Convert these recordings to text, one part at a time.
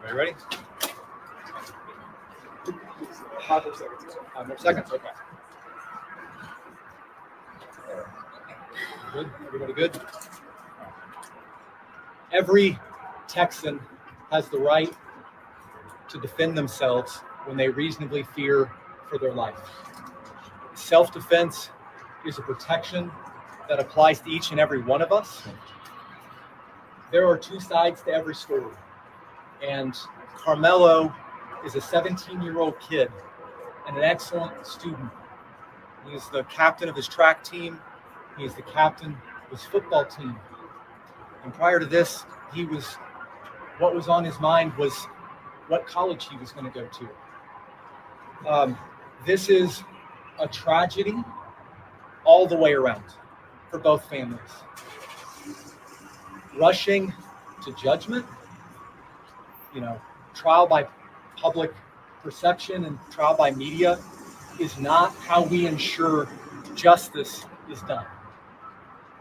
Are you ready? 5 more seconds. 5 more seconds. Okay. Good. Everybody good? Every Texan has the right to defend themselves when they reasonably fear for their life. Self-defense is a protection that applies to each and every one of us. There are two sides to every story. And Karmelo is a 17-year-old kid and an excellent student. He is the captain of his track team. He is the captain of his football team. And prior to this, what was on his mind was what college he was going to go to. This is a tragedy all the way around for both families. Rushing to judgment, trial by public perception and trial by media is not how we ensure justice is done.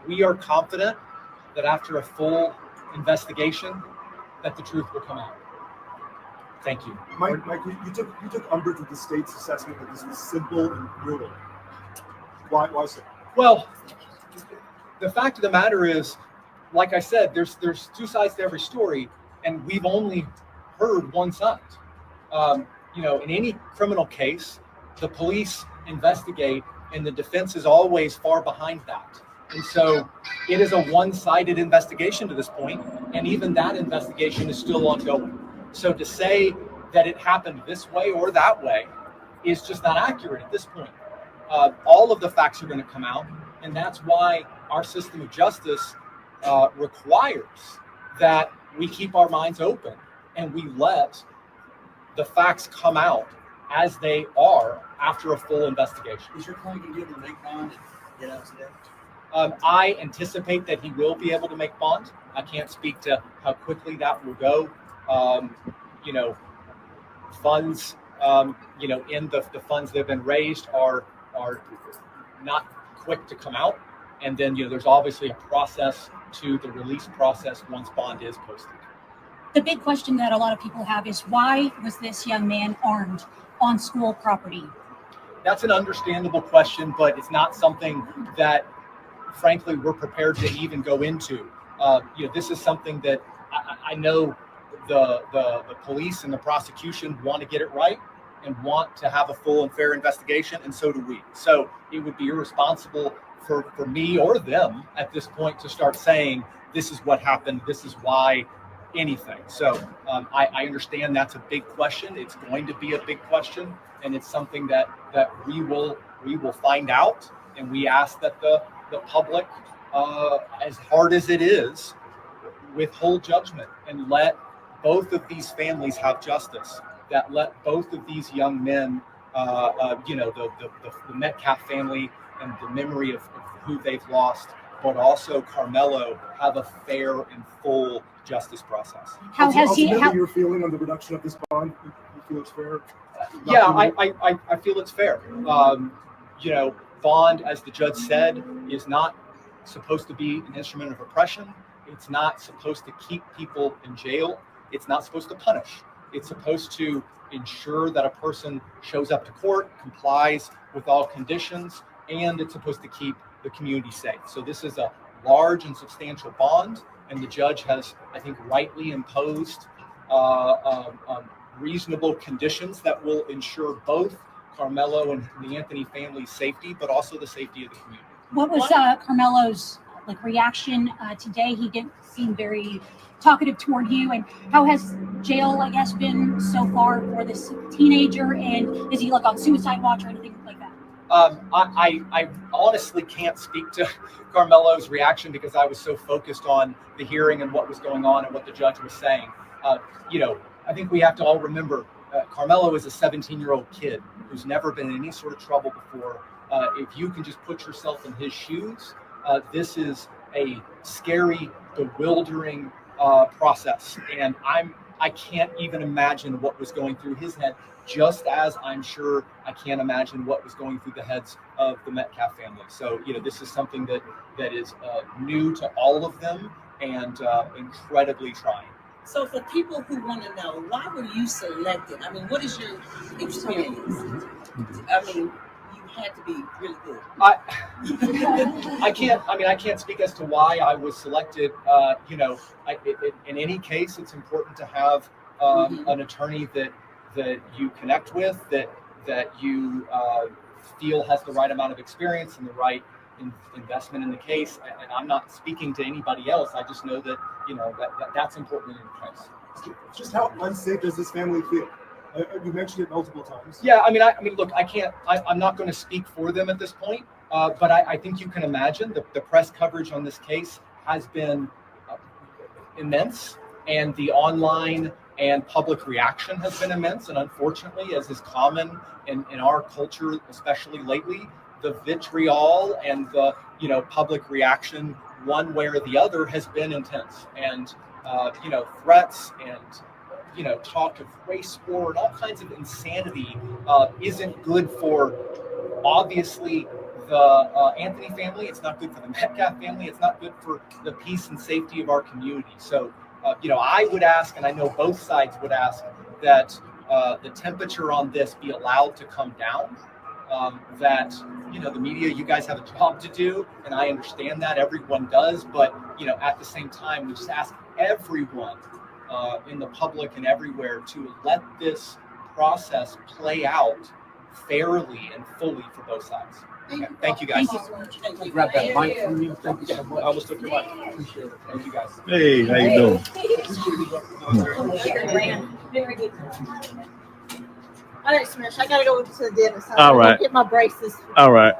We are confident that after a full investigation, that the truth will come out. Thank you. Mike, you took umbrage with the state's assessment that this was simple and brutal. Why so? Well, the fact of the matter is, like I said, there's two sides to every story, and we've only heard one side. In any criminal case, the police investigate, and the defense is always far behind that. And so it is a one-sided investigation to this point, and even that investigation is still ongoing. So to say that it happened this way or that way is just not accurate at this point. All of the facts are going to come out, and that's why our system of justice requires that we keep our minds open and we let the facts come out as they are after a full investigation. Is your client going to be able to make bond and get out today? I anticipate that he will be able to make bond. I can't speak to how quickly that will go. Funds, in the funds that have been raised are not quick to come out. And then, there's obviously a process to the release process once bond is posted. The big question that a lot of people have is, why was this young man armed on school property? That's an understandable question, but it's not something that, frankly, we're prepared to even go into. This is something that I know the police and the prosecution want to get it right and want to have a full and fair investigation, and so do we. So it would be irresponsible for me or them at this point to start saying, this is what happened, this is why, anything. So I understand that's a big question. It's going to be a big question, and it's something that we will find out, and we ask that the public, as hard as it is, withhold judgment and let both of these families have justice, that let both of these young men, the Metcalf family and the memory of who they've lost, but also Karmelo, have a fair and full justice process. How has your feeling on the reduction of this bond? You feel it's fair? I feel it's fair. Bond, as the judge said, is not supposed to be an instrument of oppression. It's not supposed to keep people in jail. It's not supposed to punish. It's supposed to ensure that a person shows up to court, complies with all conditions, and it's supposed to keep the community safe. So this is a large and substantial bond, and the judge has, I think, rightly imposed reasonable conditions that will ensure both Karmelo and the Anthony family's safety, but also the safety of the community. What was Karmelo's reaction today? He didn't seem very talkative toward you. And how has jail, I guess, been so far for this teenager? And is he on suicide watch or anything like that? I honestly can't speak to Karmelo's reaction because I was so focused on the hearing and what was going on and what the judge was saying. I think we have to all remember Karmelo is a 17-year-old kid who's never been in any sort of trouble before. If you can just put yourself in his shoes, this is a scary, bewildering process. And I can't even imagine what was going through his head, just as I'm sure I can't imagine what was going through the heads of the Metcalf family. So, this is something that is new to all of them and incredibly trying. So for people who want to know, why were you selected? I mean, what is your experience? I mean, you had to be really good. I can't speak as to why I was selected. In any case, it's important to have an attorney that you connect with, that you feel has the right amount of experience and the right investment in the case. And I'm not speaking to anybody else. I just know that that's important in any case. Just how unsafe does this family feel? You mentioned it multiple times. Yeah, I mean, look, I'm not going to speak for them at this point, but I think you can imagine the press coverage on this case has been immense, and the online and public reaction has been immense. And unfortunately, as is common in our culture, especially lately, the vitriol and the public reaction one way or the other has been intense. And threats and talk of race war and all kinds of insanity isn't good for, obviously, the Anthony family. It's not good for the Metcalf family. It's not good for the peace and safety of our community. So, I would ask, and I know both sides would ask, that the temperature on this be allowed to come down. That the media, you guys have a job to do, and I understand that everyone does. But at the same time, we just ask everyone in the public and everywhere to let this process play out fairly and fully for both sides. Okay. Thank you guys. Thank you. Grab that mic from you. Thank you so I much. almost took your mic. Appreciate it. Thank you guys. Hey, how you doing? Very good. All right, Smash. I gotta go to the dentist. All right. Get my braces. All right.